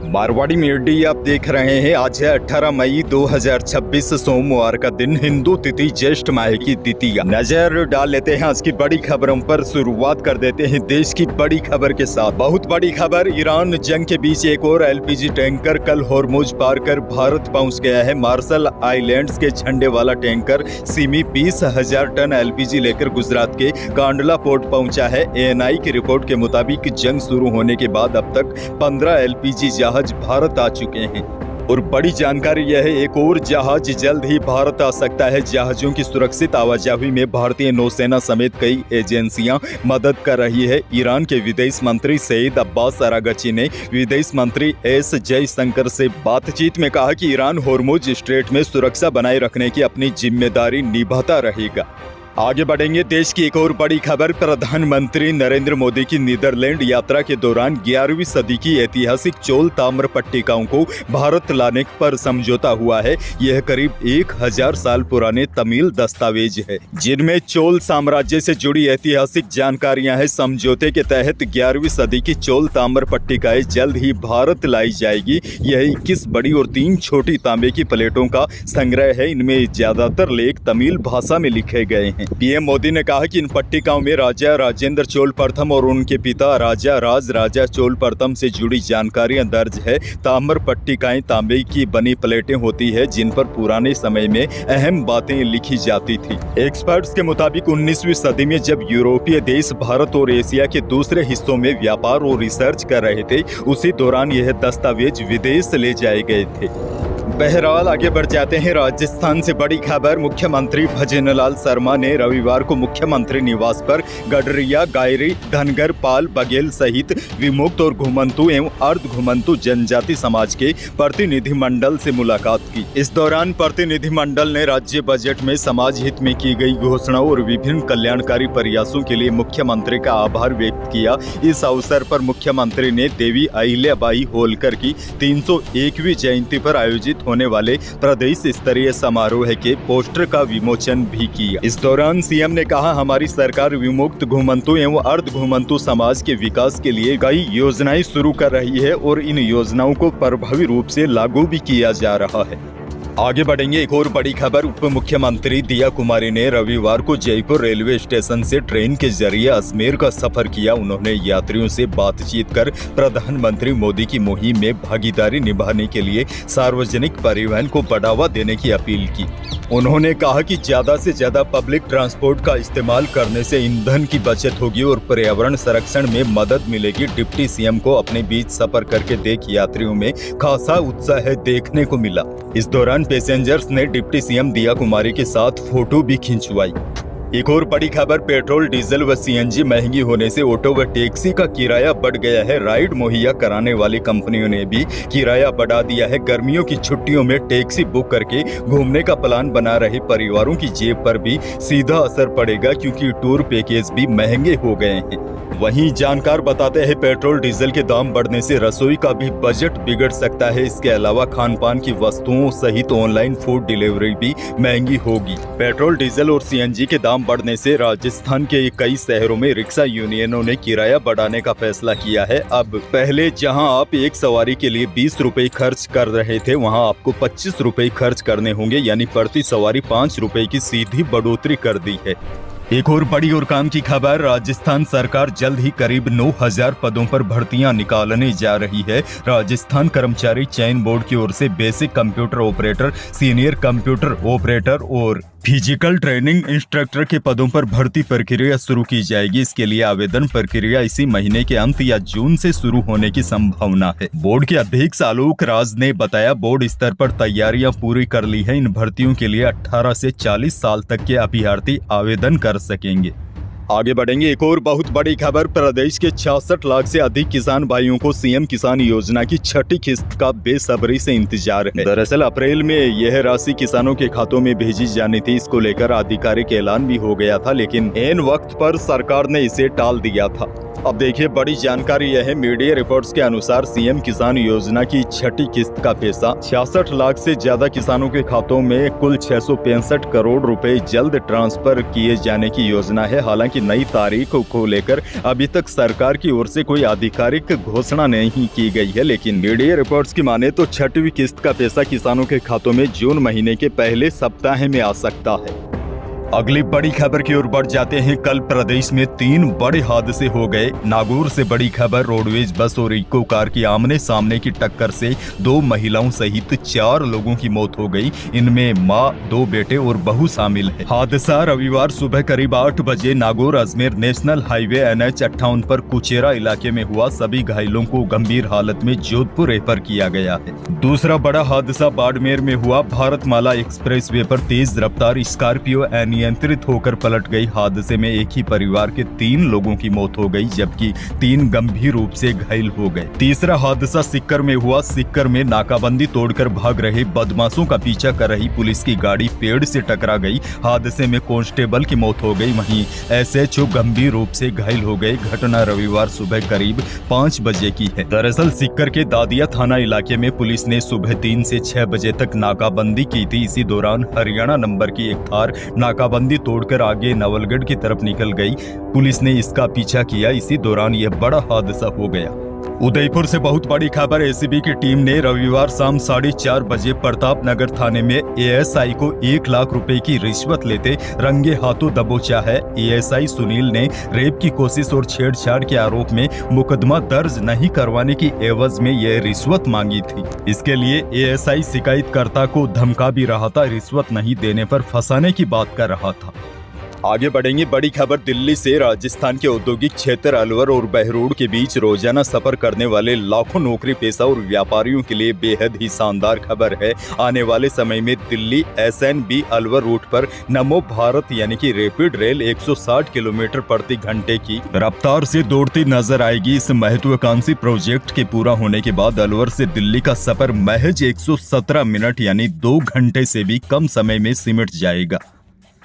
Marwari media आप देख रहे हैं। आज है 18 मई 2026 सोमवार का दिन, हिंदू तिथि ज्येष्ठ माह की द्वितीया। नजर डाल लेते हैं आज की बड़ी खबरों पर। शुरुआत कर देते हैं देश की बड़ी खबर के साथ। बहुत बड़ी खबर, ईरान जंग के बीच एक और एलपीजी टैंकर कल होर्मुज पार कर भारत पहुंच गया है। मार्शल आइलैंड्स के झंडे वाला टैंकर सिमी 20,000 टन एलपीजी लेकर गुजरात के कांडला पोर्ट पहुंचा है। एएनआई की रिपोर्ट के मुताबिक जंग शुरू होने के बाद अब तक 15 एलपीजी जहाज भारत आ चुके हैं। और बड़ी जानकारी यह है, एक और जहाज जल्द ही भारत आ सकता है। जहाजों की सुरक्षित आवाजाही में भारतीय नौसेना समेत कई एजेंसियां मदद कर रही है। ईरान के विदेश मंत्री सईद अब्बास अरागची ने विदेश मंत्री एस जयशंकर से बातचीत में कहा कि ईरान होर्मुज स्ट्रेट में सुरक्षा बनाए रखने की अपनी जिम्मेदारी निभाता रहेगा। आगे बढ़ेंगे, देश की एक और बड़ी खबर। प्रधानमंत्री नरेंद्र मोदी की नीदरलैंड यात्रा के दौरान 11वीं सदी की ऐतिहासिक चोल ताम्र पट्टिकाओं को भारत लाने पर समझौता हुआ है। यह करीब 1000 साल पुराने तमिल दस्तावेज है जिनमें चोल साम्राज्य से जुड़ी ऐतिहासिक जानकारियां हैं। समझौते के तहत 11वीं सदी की चोल ताम्र पट्टिकाएं जल्द ही भारत लाई जाएगी। यह 21 बड़ी और 3 छोटी तांबे की प्लेटों का संग्रह है। इनमें ज्यादातर लेख तमिल भाषा में लिखे गए हैं। पीएम मोदी ने कहा कि इन पट्टिकाओं में राजा राजेंद्र चोल प्रथम और उनके पिता राजा चोल प्रथम से जुड़ी जानकारियां दर्ज है। ताम्र पट्टिकाएं तांबे की बनी प्लेटें होती है जिन पर पुराने समय में अहम बातें लिखी जाती थी। एक्सपर्ट्स के मुताबिक 19वीं सदी में जब यूरोपीय देश भारत और एशिया के दूसरे हिस्सों में व्यापार और रिसर्च कर रहे थे, उसी दौरान यह दस्तावेज विदेश ले जाए गए थे। बहरहाल आगे बढ़ जाते हैं। राजस्थान से बड़ी खबर, मुख्यमंत्री भजनलाल शर्मा ने रविवार को मुख्यमंत्री निवास पर गडरिया, गायरी, धनगर, पाल, बघेल सहित विमुक्त और घुमंतु एवं अर्ध घुमंतु जनजाति समाज के प्रतिनिधिमंडल से मुलाकात की। इस दौरान प्रतिनिधिमंडल ने राज्य बजट में समाज हित में की गई घोषणाओं और विभिन्न कल्याणकारी प्रयासों के लिए मुख्यमंत्री का आभार व्यक्त किया। इस अवसर पर मुख्यमंत्री ने देवी अहिल्याबाई होलकर की 301वीं जयंती पर आयोजित होने वाले प्रदेश स्तरीय समारोह के पोस्टर का विमोचन भी किया। इस दौरान सीएम ने कहा, हमारी सरकार विमुक्त, घुमंतु एवं अर्ध घुमंतु समाज के विकास के लिए कई योजनाएं शुरू कर रही है और इन योजनाओं को प्रभावी रूप से लागू भी किया जा रहा है। आगे बढ़ेंगे, एक और बड़ी खबर। उप मुख्यमंत्री दिया कुमारी ने रविवार को जयपुर रेलवे स्टेशन से ट्रेन के जरिए अजमेर का सफर किया। उन्होंने यात्रियों से बातचीत कर प्रधानमंत्री मोदी की मुहिम में भागीदारी निभाने के लिए सार्वजनिक परिवहन को बढ़ावा देने की अपील की। उन्होंने कहा कि ज्यादा से ज्यादा पब्लिक ट्रांसपोर्ट का इस्तेमाल करने से ईंधन की बचत होगी और पर्यावरण संरक्षण में मदद मिलेगी। डिप्टी सीएम को अपने बीच सफर करके देख यात्रियों में खासा उत्साह देखने को मिला। इस दौरान पैसेंजर्स ने डिप्टी सीएम दिया कुमारी के साथ फोटो भी खिंचवाई। एक और बड़ी खबर, पेट्रोल, डीजल व सीएनजी महंगी होने से ऑटो व टैक्सी का किराया बढ़ गया है। राइड मुहैया कराने वाली कंपनियों ने भी किराया बढ़ा दिया है। गर्मियों की छुट्टियों में टैक्सी बुक करके घूमने का प्लान बना रहे परिवारों की जेब पर भी सीधा असर पड़ेगा क्योंकि टूर पैकेज भी महंगे हो गए हैं। वहीं जानकार बताते हैं, पेट्रोल डीजल के दाम बढ़ने से रसोई का भी बजट बिगड़ सकता है। इसके अलावा खान पान की वस्तुओं सहित ऑनलाइन फूड डिलीवरी भी महंगी होगी। पेट्रोल, डीजल और सीएनजी के दाम बढ़ने से राजस्थान के कई शहरों में रिक्शा यूनियनों ने किराया बढ़ाने का फैसला किया है। अब पहले जहां आप एक सवारी के लिए 20 रुपए खर्च कर रहे थे, वहां आपको 25 रुपए खर्च करने होंगे, यानी प्रति सवारी 5 रुपए की सीधी बढ़ोतरी कर दी है। एक और बड़ी और काम की खबर, राजस्थान सरकार जल्द ही करीब 9000 पदों पर भर्तियां निकालने जा रही है। राजस्थान कर्मचारी चयन बोर्ड की ओर से basic computer operator, senior computer operator और फिजिकल ट्रेनिंग इंस्ट्रक्टर के पदों पर भर्ती प्रक्रिया शुरू की जाएगी। इसके लिए आवेदन प्रक्रिया इसी महीने के अंत या जून से शुरू होने की संभावना है। बोर्ड के अध्यक्ष आलोक राज ने बताया, बोर्ड स्तर पर तैयारियां पूरी कर ली है। इन भर्तियों के लिए 18 से 40 साल तक के अभ्यर्थी आवेदन कर सकेंगे। आगे बढ़ेंगे, एक और बहुत बड़ी खबर, प्रदेश के 66 लाख से अधिक किसान भाइयों को सीएम किसान योजना की 6ठी किस्त का बेसब्री से इंतजार है। दरअसल अप्रैल में यह राशि किसानों के खातों में भेजी जानी थी। इसको लेकर आधिकारिक ऐलान भी हो गया था, लेकिन ऐन वक्त पर सरकार ने इसे टाल दिया था। अब देखिए, बड़ी जानकारी यह है, मीडिया रिपोर्ट्स के अनुसार सीएम किसान योजना की 6ठी किस्त का पैसा 66 लाख से ज्यादा किसानों के खातों में कुल 665 करोड़ रुपए जल्द ट्रांसफर किए जाने की योजना है। हालांकि की नई तारीख को लेकर अभी तक सरकार की ओर से कोई आधिकारिक घोषणा नहीं की गई है, लेकिन मीडिया रिपोर्ट्स की माने तो छठवीं किस्त का पैसा किसानों के खातों में जून महीने के पहले सप्ताह में आ सकता है। अगली बड़ी खबर की ओर बढ़ जाते हैं। कल प्रदेश में 3 बड़े हादसे हो गए। नागौर से बड़ी खबर, रोडवेज बस और इको कार की आमने सामने की टक्कर से 2 महिलाओं सहित 4 लोगों की मौत हो गई। इनमें मां, 2 बेटे और बहू शामिल है। हादसा रविवार सुबह करीब 8 बजे Nagaur Ajmer national highway NH 58 पर कुचेरा इलाके में हुआ। सभी घायलों को गंभीर हालत में जोधपुर रेफर किया गया है। दूसरा बड़ा हादसा बाड़मेर में हुआ। भारतमाला एक्सप्रेसवे पर तेज रफ्तार स्कॉर्पियो नियंत्रित होकर पलट गई। हादसे में एक ही परिवार के 3 लोगों की मौत हो गई, जबकि 3 गंभीर रूप से घायल हो गए। तीसरा हादसा सिक्कर में हुआ। सिक्कर में नाकाबंदी तोड़कर भाग रहे बदमाशों का पीछा कर रही पुलिस की गाड़ी पेड़ से टकरा गई। हादसे में कांस्टेबल की मौत हो गई, वहीं SHO गंभीर रूप से घायल हो गए। घटना रविवार सुबह करीब 5 बजे की है। दरअसल सिक्कर के दादिया थाना इलाके में पुलिस ने सुबह 3 से 6 बजे तक नाकाबंदी की थी। इसी दौरान हरियाणा नंबर की एक थार नाकाबंदी तोड़कर आगे नवलगढ़ की तरफ निकल गई। पुलिस ने इसका पीछा किया। इसी दौरान यह बड़ा हादसा हो गया। उदयपुर से बहुत बड़ी खबर, ACB की टीम ने रविवार शाम 4:30 बजे प्रताप नगर थाने में ASI को 1 लाख रुपए की रिश्वत लेते रंगे हाथों दबोचा है। ASI सुनील ने रेप की कोशिश और छेड़छाड़ के आरोप में मुकदमा दर्ज नहीं करवाने की एवज में यह रिश्वत मांगी थी। इसके लिए ASI शिकायतकर्ता को धमका भी रहा था, रिश्वत नहीं देने पर फंसाने की बात कर रहा था। आगे बढ़ेंगे। बड़ी खबर दिल्ली से। राजस्थान के औद्योगिक क्षेत्र अलवर और बहरोड के बीच रोजाना सफर करने वाले लाखों नौकरी पेशा और व्यापारियों के लिए बेहद ही शानदार खबर है। आने वाले समय में दिल्ली SNB अलवर रूट पर नमो भारत यानी कि रैपिड रेल 160 किलोमीटर प्रति घंटे की रफ्तार से दौड़ती नजर आएगी। इस महत्वाकांक्षी प्रोजेक्ट के पूरा होने के बाद अलवर से दिल्ली का सफर महज 117 मिनट यानी 2 घंटे से भी कम समय में सिमट जाएगा।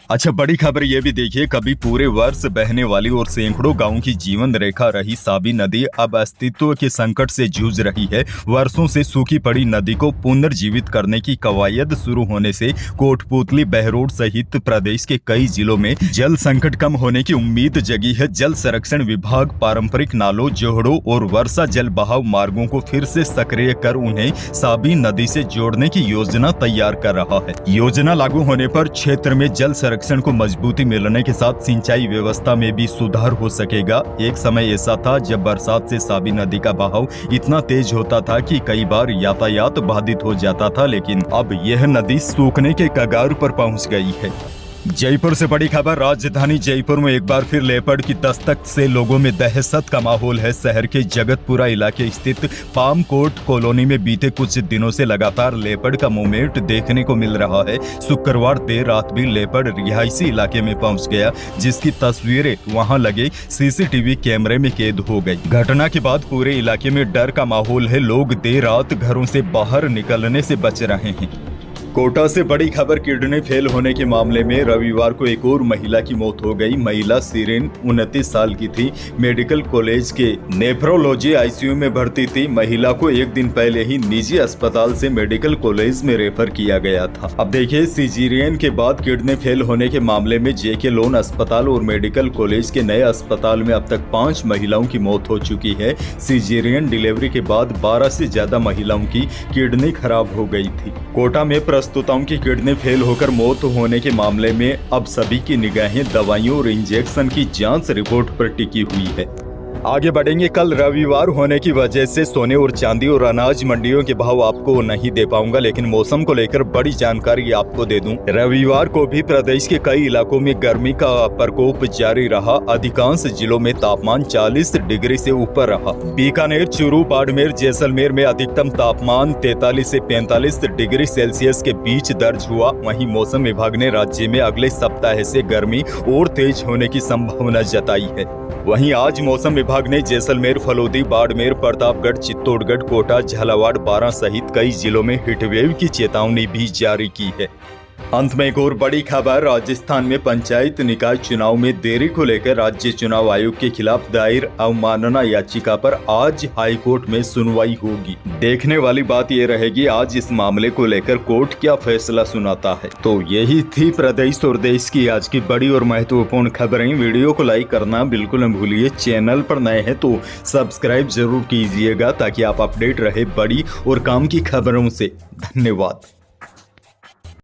अच्छा, बड़ी खबर यह भी देखिए, कभी पूरे वर्ष बहने वाली और सैकड़ों गांवों की जीवन रेखा रही साबी नदी अब अस्तित्व के संकट से जूझ रही है। वर्षों से सूखी पड़ी नदी को पुनर्जीवित करने की कवायद शुरू होने से कोटपुतली, बहरोड सहित प्रदेश के कई जिलों में जल संकट कम होने की उम्मीद जगी है। जल संरक्षण विभाग पारंपरिक नालों, जोहड़ों और वर्षा जल बहाव मार्गों को फिर से सक्रिय कर उन्हें साबी नदी से जोड़ने की योजना तैयार कर रहा है। योजना लागू होने पर क्षेत्र में जल संरक्षण को मजबूती मिलने के साथ सिंचाई व्यवस्था में भी सुधार हो सकेगा। एक समय ऐसा था जब बरसात से साबी नदी का बहाव इतना तेज होता था कि कई बार यातायात बाधित हो जाता था, लेकिन अब यह नदी सूखने के कगार पर पहुंच गई है। जयपुर से बड़ी खबर, राजधानी जयपुर में एक बार फिर लेपर्ड की दस्तक से लोगों में दहशत का माहौल है। शहर के जगतपुरा इलाके स्थित पाम कोर्ट कॉलोनी में बीते कुछ दिनों से लगातार लेपर्ड का मूवमेंट देखने को मिल रहा है। शुक्रवार देर रात भी लेपर्ड रिहायशी इलाके में पहुंच गया, जिसकी तस्वीरें वहां लगे CCTV कैमरे में कैद हो गई। घटना के बाद पूरे इलाके में डर का माहौल है। लोग देर रात घरों से बाहर निकलने से बच रहे हैं। कोटा से बड़ी खबर, किडनी फेल होने के मामले में रविवार को एक और महिला की मौत हो गई। महिला सिरेन 29 साल की थी, मेडिकल कॉलेज के नेफ्रोलॉजी ICU में भर्ती थी। महिला को एक दिन पहले ही निजी अस्पताल से मेडिकल कॉलेज में रेफर किया गया था। अब देखिए, सिजेरियन के बाद किडनी फेल होने के मामले में JK लोन अस्पताल और मेडिकल कॉलेज के नए अस्पताल में अब तक 5 महिलाओं की मौत हो चुकी है। सिजेरियन डिलीवरी के बाद 12 से ज्यादा महिलाओं की किडनी खराब हो गई थी। कोटा में प्रस्तुताओं की किडनी फेल होकर मौत होने के मामले में अब सभी की निगाहें दवाइयों और इंजेक्शन की जांच रिपोर्ट पर टिकी हुई है। आगे बढ़ेंगे। कल रविवार होने की वजह से सोने और चांदी और अनाज मंडियों के भाव आपको नहीं दे पाऊंगा, लेकिन मौसम को लेकर बड़ी जानकारी आपको दे दूं। रविवार को भी प्रदेश के कई इलाकों में गर्मी का प्रकोप जारी रहा। अधिकांश जिलों में तापमान 40 डिग्री से ऊपर रहा। बीकानेर, चूरू, बाड़मेर, जैसलमेर में अधिकतम तापमान 43 से 45 डिग्री सेल्सियस के बीच दर्ज हुआ। वहीं मौसम विभाग ने राज्य में अगले सप्ताह से गर्मी और तेज होने की संभावना जताई है। वहीं आज मौसम विभाग ने जैसलमेर, फलोदी, बाड़मेर, प्रतापगढ़, चित्तौड़गढ़, कोटा, झालावाड़, बारां सहित कई जिलों में हीटवेव की चेतावनी भी जारी की है। अंत में एक और बड़ी खबर, राजस्थान में पंचायत निकाय चुनाव में देरी को लेकर राज्य चुनाव आयोग के खिलाफ दायर अवमानना याचिका पर आज हाईकोर्ट में सुनवाई होगी। देखने वाली बात यह रहेगी आज इस मामले को लेकर कोर्ट क्या फैसला सुनाता है। तो यही थी प्रदेश और देश की आज की बड़ी और महत्वपूर्ण खबरें। वीडियो को लाइक करना बिल्कुल न भूलिए। चैनल पर नए हैं तो सब्सक्राइब जरूर कीजिएगा ताकि आप अपडेट रहे बड़ी और काम की खबरों से। धन्यवाद।